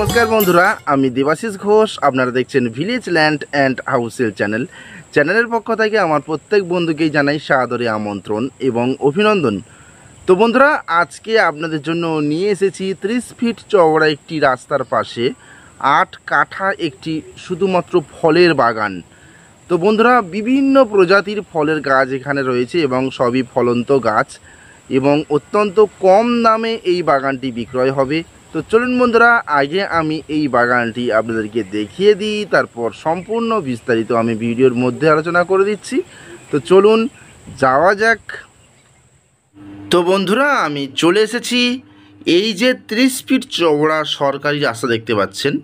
নমস্কার বন্ধুরা, আমি দেবাশিস ঘোষ। আপনারা দেখছেন ভিলেজ ল্যান্ড অ্যান্ড হাউসেল চ্যানেলের পক্ষ থেকে আমার প্রত্যেক বন্ধুকেই জানাই সাদরে আমন্ত্রণ এবং অভিনন্দন। তো বন্ধুরা, আজকে আপনাদের জন্য নিয়ে এসেছি 30 ফিট চওড়া একটি রাস্তার পাশে 8 কাঠা একটি শুধুমাত্র ফলের বাগান। তো বন্ধুরা, বিভিন্ন প্রজাতির ফলের গাছ এখানে রয়েছে এবং সবই ফলন্ত গাছ এবং অত্যন্ত কম দামে এই বাগানটি বিক্রয় হবে। তো চলুন বন্ধুরা, আগে আমি এই বাগানটি আপনাদেরকে দেখিয়ে দিই, তারপর সম্পূর্ণ বিস্তারিত আমি ভিডিওর মধ্যে আলোচনা করে দিচ্ছি। তো চলুন যাওয়া যাক। তো বন্ধুরা, আমি চলে এসেছি এই যে 30 ফিট চওড়া সরকারি রাস্তা দেখতে পাচ্ছেন,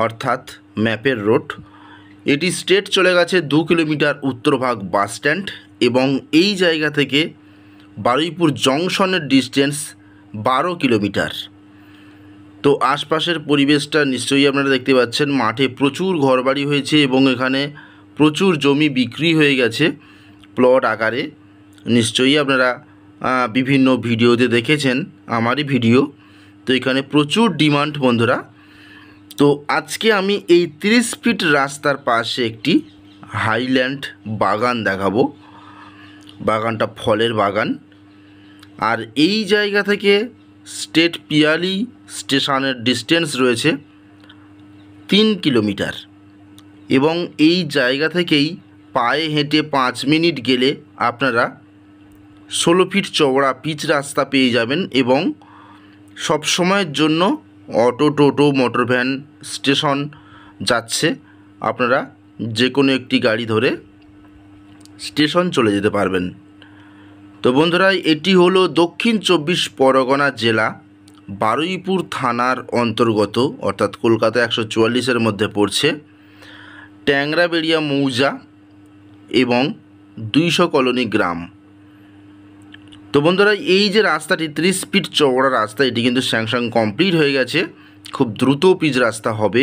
অর্থাৎ ম্যাপের রোড। এটি স্ট্রেট চলে গেছে 2 কিলোমিটার উত্তরভাগ বাস স্ট্যান্ড এবং এই জায়গা থেকে বারুইপুর জংশনের ডিস্টেন্স 12 কিলোমিটার। তো আশপাশের পরিবেশটা নিশ্চয়ই আপনারা দেখতে পাচ্ছেন। মাঠে প্রচুর ঘরবাড়ি হয়েছে এবং এখানে প্রচুর জমি বিক্রি হয়ে গেছে প্লট আকারে। নিশ্চয়ই আপনারা বিভিন্ন ভিডিওতে দেখেছেন আমারই ভিডিও। তো এখানে প্রচুর ডিমান্ড বন্ধুরা। তো আজকে আমি এই 30 ফিট রাস্তার পাশে একটি হাইল্যান্ড বাগান দেখাবো। বাগানটা ফলের বাগান, আর এই জায়গা থেকে স্টেট পিয়ালি স্টেশনের ডিস্টেন্স রয়েছে 3 কিলোমিটার এবং এই জায়গা থেকেই পায়ে হেঁটে 5 মিনিট গেলে আপনারা 16 ফিট চওড়া পিচ রাস্তা পেয়ে যাবেন এবং সব সময়ের জন্য অটো, টোটো, মোটর ভ্যান স্টেশন যাচ্ছে। আপনারা যে কোনো একটি গাড়ি ধরে স্টেশন চলে যেতে পারবেন। তো বন্ধুরা, এটি হলো দক্ষিণ 24 পরগনা জেলা, বারুইপুর থানার অন্তর্গত, অর্থাৎ কলকাতা 144-এর মধ্যে পড়ছে, ট্যাংরাবেড়িয়া মৌজা এবং 200 কলোনি গ্রাম। তো বন্ধুরা, এই যে রাস্তাটি 30 ফিট চওড়া রাস্তা, এটি কিন্তু স্যাংশন কমপ্লিট হয়ে গেছে। খুব দ্রুত পিচ রাস্তা হবে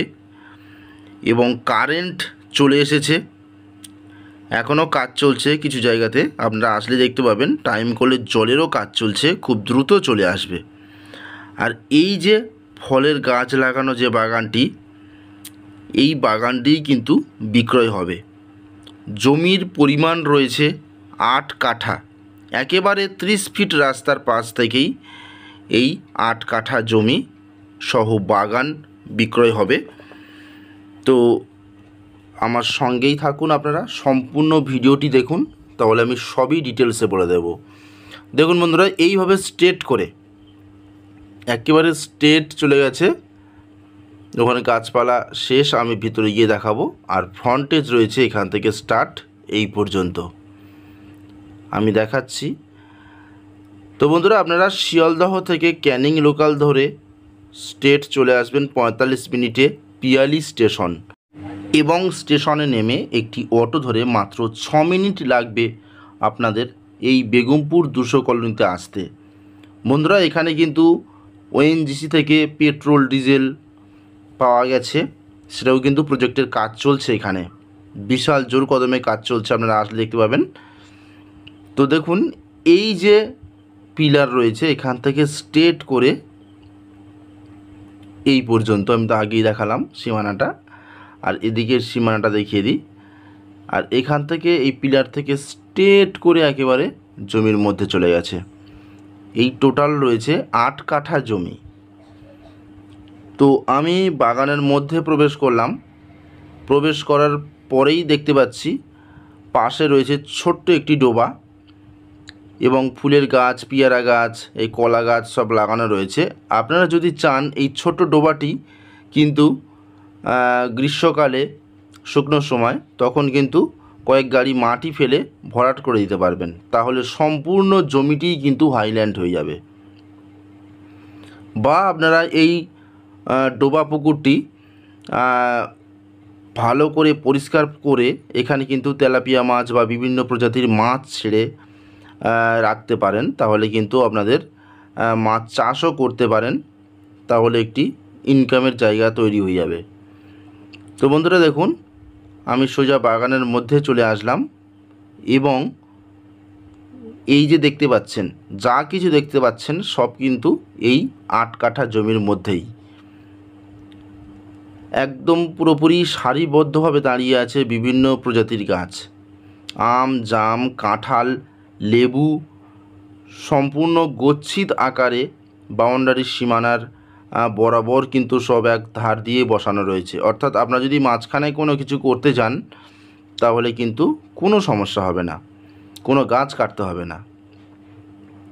এবং কারেন্ট চলে এসেছে। এখনও কাজ চলছে কিছু জায়গাতে, আপনারা আসলে দেখতে পাবেন। টাইম কলের জলেরও কাজ চলছে, খুব দ্রুত চলে আসবে। আর এই যে ফলের গাছ লাগানো যে বাগানটি, এই বাগানটিই কিন্তু বিক্রয় হবে। জমির পরিমাণ রয়েছে 8 কাঠা। একেবারে 30 ফিট রাস্তার পাশ থেকেই এই 8 কাঠা জমি সহ বাগান বিক্রয় হবে। তো আমার সঙ্গেই থাকুন, আপনারা সম্পূর্ণ ভিডিওটি দেখুন, তাহলে আমি সবই ডিটেলসে বলে দেব। দেখুন বন্ধুরা, এইভাবে স্ট্রেট করে একেবারে স্ট্রেট চলে গেছে, ওখানে গাছপালা শেষ, আমি ভিতরে গিয়ে দেখাবো। আর ফ্রন্টেজ রয়েছে এখান থেকে স্টার্ট এই পর্যন্ত আমি দেখাচ্ছি। তো বন্ধুরা, আপনারা শিয়ালদহ থেকে ক্যানিং লোকাল ধরে স্ট্রেট চলে আসবেন 45 মিনিটে পিয়ালি স্টেশন এবং স্টেশনে নেমে একটি অটো ধরে মাত্র 6 মিনিট লাগবে আপনাদের এই বেগমপুর 200 কলোনিতে আসতে। বন্ধুরা, এখানে কিন্তু ওএনজিসি থেকে পেট্রোল ডিজেল পাওয়া গেছে, সেটাও কিন্তু প্রজেক্টের কাজ চলছে। এখানে বিশাল জোর কদমে কাজ চলছে, আপনারা আসলে দেখতে পাবেন। তো দেখুন, এই যে পিলার রয়েছে এখান থেকে স্ট্রেট করে এই পর্যন্ত, আমি তো আগেই দেখালাম সীমানাটা, আর এদিকের সীমানাটা দেখিয়ে দিই। আর এখান থেকে এই পিলার থেকে স্ট্রেট করে একেবারে জমির মধ্যে চলে গেছে। এই টোটাল রয়েছে 8 কাঠা জমি। তো আমি বাগানের মধ্যে প্রবেশ করলাম। প্রবেশ করার পরেই দেখতে পাচ্ছি পাশে রয়েছে ছোট্ট একটি ডোবা এবং ফুলের গাছ, পেয়ারা গাছ, এই কলা গাছ সব লাগানো রয়েছে। আপনারা যদি চান এই ছোট্ট ডোবাটি কিন্তু গ্রীষ্মকালে শুকনো সময় তখন কিন্তু কয়েক গাড়ি মাটি ফেলে ভরাট করে দিতে পারবেন, তাহলে সম্পূর্ণ জমিটিই কিন্তু হাইল্যান্ড হয়ে যাবে। বা আপনারা এই ডোবা পুকুরটি ভালো করে পরিষ্কার করে এখানে কিন্তু তেলাপিয়া মাছ বা বিভিন্ন প্রজাতির মাছ ছেড়ে রাখতে পারেন, তাহলে কিন্তু আপনাদের মাছ চাষও করতে পারেন, তাহলে একটি ইনকামের জায়গা তৈরি হয়ে যাবে। তো বন্ধুরা দেখুন, আমি সোজা বাগানের মধ্যে চলে আসলাম এবং এই যে দেখতে পাচ্ছেন, যা কিছু দেখতে পাচ্ছেন সব কিন্তু এই 8 কাঠা জমির মধ্যেই। একদম পুরোপুরি সারিবদ্ধভাবে দাঁড়িয়ে আছে বিভিন্ন প্রজাতির গাছ, আম, জাম, কাঁঠাল, লেবু, সম্পূর্ণ গচ্ছিত আকারে বাউন্ডারির সীমানার বরাবর কিন্তু সব এক ধার দিয়ে বসানো রয়েছে। অর্থাৎ আপনারা যদি মাঝখানে কোনো কিছু করতে যান তাহলে কিন্তু কোনো সমস্যা হবে না, কোনো গাছ কাটতে হবে না।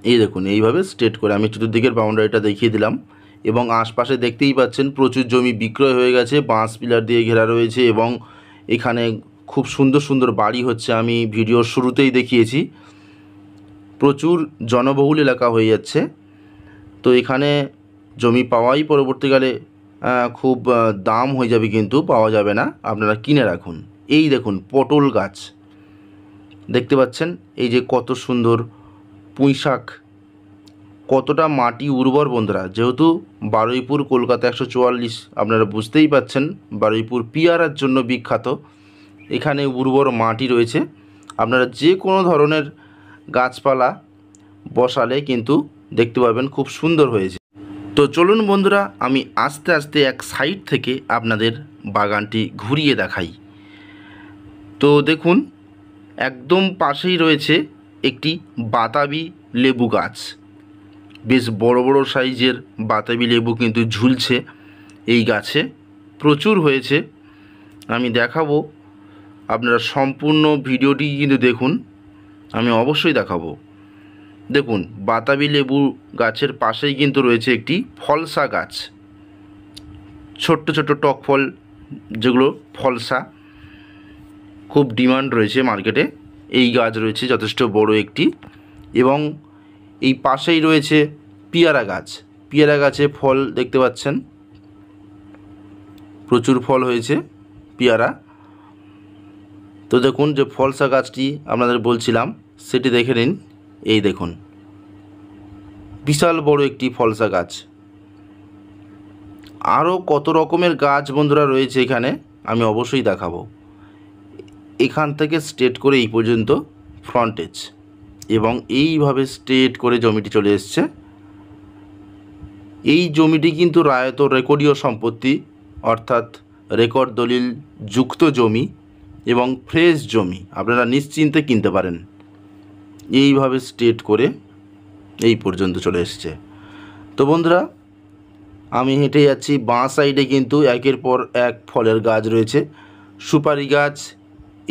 এই দেখুন, এইভাবে স্ট্রেট করে আমি চতুর্দিকের বাউন্ডারিটা দেখিয়ে দিলাম। এবং আশপাশে দেখতেই পাচ্ছেন প্রচুর জমি বিক্রয় হয়ে গেছে, বাঁশ পিলার দিয়ে ঘেরা রয়েছে এবং এখানে খুব সুন্দর সুন্দর বাড়ি হচ্ছে। আমি ভিডিওর শুরুতেই দেখিয়েছি, প্রচুর জনবহুল এলাকা হয়ে যাচ্ছে। তো এখানে জমি পাওয়াই পরবর্তীকালে খুব দাম হয়ে যাবে, কিন্তু পাওয়া যাবে না, আপনারা কিনে রাখুন। এই দেখুন পটল গাছ দেখতে পাচ্ছেন, এই যে কত সুন্দর পুঁই শাক, কতটা মাটি উর্বর বন্ধুরা। যেহেতু বারুইপুর কলকাতা 144, আপনারা বুঝতেই পাচ্ছেন বারুইপুর পিয়ারার জন্য বিখ্যাত। এখানে উর্বর মাটি রয়েছে, আপনারা যে কোনো ধরনের গাছপালা বসালে কিন্তু দেখতে পাবেন খুব সুন্দর হয়েছে। তো চলুন বন্ধুরা, আমি আস্তে আস্তে এক সাইড থেকে আপনাদের বাগানটি ঘুরিয়ে দেখাই। তো দেখুন, একদম পাশেই রয়েছে একটি বাতাবি লেবু গাছ। বেশ বড় বড় সাইজের বাতাবি লেবু কিন্তু ঝুলছে এই গাছে, প্রচুর হয়েছে। আমি দেখাবো, আপনারা সম্পূর্ণ ভিডিওটি কিন্তু দেখুন, আমি অবশ্যই দেখাবো। দেখুন, বাতাবি লেবু গাছের পাশেই কিন্তু রয়েছে একটি ফলসা গাছ, ছোট্ট ছোট্ট টক ফল যেগুলো ফলসা, খুব ডিমান্ড রয়েছে মার্কেটে। এই গাছ রয়েছে যথেষ্ট বড় একটি। এবং এই পাশেই রয়েছে পেয়ারা গাছ। পেয়ারা গাছে ফল দেখতে পাচ্ছেন, প্রচুর ফল হয়েছে পেয়ারা। তো দেখুন, যে ফলসা গাছটি আপনাদের বলছিলাম সেটি দেখে নিন। এই দেখুন, বিশাল বড় একটি ফলসা গাছ। আরও কত রকমের গাছ বন্ধুরা রয়েছে এখানে, আমি অবশ্যই দেখাবো। এখান থেকে স্ট্রেট করে এই পর্যন্ত ফ্রন্টেজ, এবং এইভাবে স্ট্রেট করে জমিটি চলে এসছে। এই জমিটি কিন্তু রায়ত রেকর্ডীয় সম্পত্তি, অর্থাৎ রেকর্ড দলিল যুক্ত জমি এবং ফ্রেশ জমি, আপনারা নিশ্চিন্তে কিনতে পারেন। এইভাবে স্ট্রেট করে এই পর্যন্ত চলে এসছে। তো বন্ধুরা, আমি হেঁটে যাচ্ছি, বাঁ সাইডে কিন্তু একের পর এক ফলের গাছ রয়েছে। সুপারি গাছ,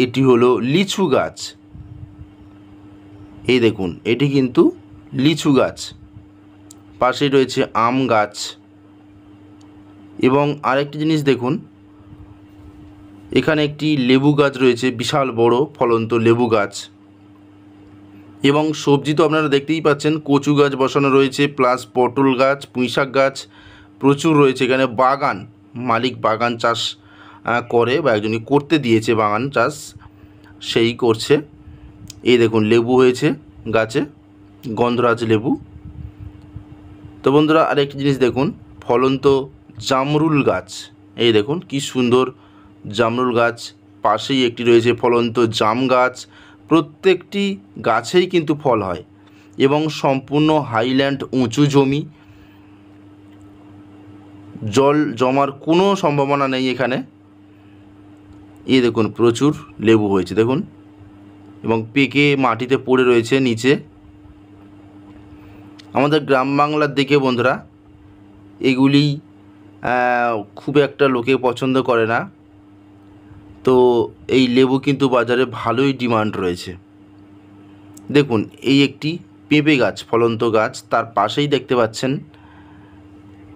এটি হলো লিচু গাছ। এই দেখুন, এটি কিন্তু লিচু গাছ। পাশেই রয়েছে আম গাছ। এবং আরেকটি জিনিস দেখুন, এখানে একটি লেবু গাছ রয়েছে, বিশাল বড় ফলন্ত লেবু গাছ। এবং সবজি তো আপনারা দেখতেই পাচ্ছেন, কচু গাছ বসানো রয়েছে, প্লাস পটল গাছ, পুঁইশাক গাছ প্রচুর রয়েছে। এখানে বাগান মালিক বাগান চাষ করে, বা একজনই করতে দিয়েছে বাগান চাষ, সেই করছে। এই দেখুন, লেবু হয়েছে গাছে, গন্ধরাজ লেবু। তো বন্ধুরা, আরেকটি জিনিস দেখুন, ফলন্ত জামরুল গাছ। এই দেখুন কি সুন্দর জামরুল গাছ। পাশেই একটি রয়েছে ফলন্ত জাম গাছ। প্রত্যেকটি গাছেই কিন্তু ফল হয়, এবং সম্পূর্ণ হাইল্যান্ড উঁচু জমি, জল জমার কোনো সম্ভাবনা নেই এখানে। এই দেখুন, প্রচুর লেবু হয়েছে দেখুন, এবং পেকে মাটিতে পড়ে রয়েছে নিচে। আমাদের গ্রাম বাংলার দিকে বন্ধুরা এগুলি খুব একটা লোকে পছন্দ করে না। তো এই লেবু কিন্তু বাজারে ভালোই ডিমান্ড রয়েছে। দেখুন, এই একটি পেঁপে গাছ, ফলন্ত গাছ, তার পাশেই দেখতে পাচ্ছেন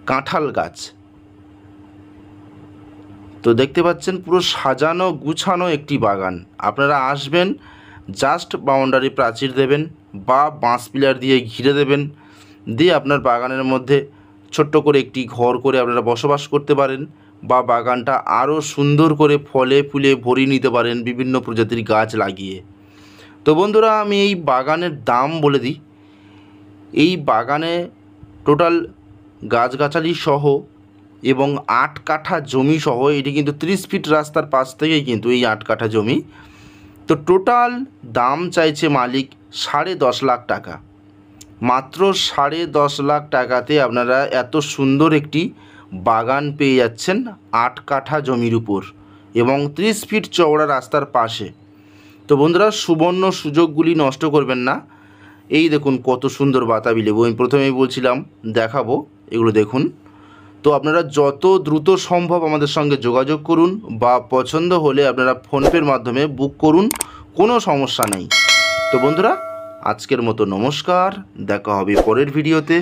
কাঁঠাল গাছ। তো দেখতে পাচ্ছেন পুরো সাজানো গুছানো একটি বাগান। আপনারা আসবেন, জাস্ট বাউন্ডারি প্রাচীর দেবেন বা বাঁশ পিলার দিয়ে ঘিরে দেবেন, দিয়ে আপনার বাগানের মধ্যে ছোট্ট করে একটি ঘর করে আপনারা বসবাস করতে পারেন, বা বাগানটা আরও সুন্দর করে ফলে ফুলে ভরিয়ে নিতে পারেন বিভিন্ন প্রজাতির গাছ লাগিয়ে। তো বন্ধুরা, আমি এই বাগানের দাম বলে দিই। এই বাগানে টোটাল গাছগাছালি সহ এবং 8 কাঠা জমি সহ, এটি কিন্তু 30 ফিট রাস্তার পাশ থেকেই কিন্তু এই 8 কাঠা জমি। তো টোটাল দাম চাইছে মালিক 10.5 লাখ টাকা। মাত্র 10.5 লাখ টাকাতে আপনারা এত সুন্দর একটি বাগান পেয়ে যাচ্ছেন 8 কাঠা জমির উপর এবং 30 ফিট চওড়া রাস্তার পাশে। তো বন্ধুরা, সুবর্ণ সুযোগগুলি নষ্ট করবেন না। এই দেখুন কত সুন্দর বাতাবি লেবু, আমি প্রথমেই বলছিলাম দেখাবো, এগুলো দেখুন। তো আপনারা যত দ্রুত সম্ভব আমাদের সঙ্গে যোগাযোগ করুন বা পছন্দ হলে আপনারা ফোনপের মাধ্যমে বুক করুন, কোনো সমস্যা নেই। তো বন্ধুরা, আজকের মতো নমস্কার, দেখা হবে পরের ভিডিওতে।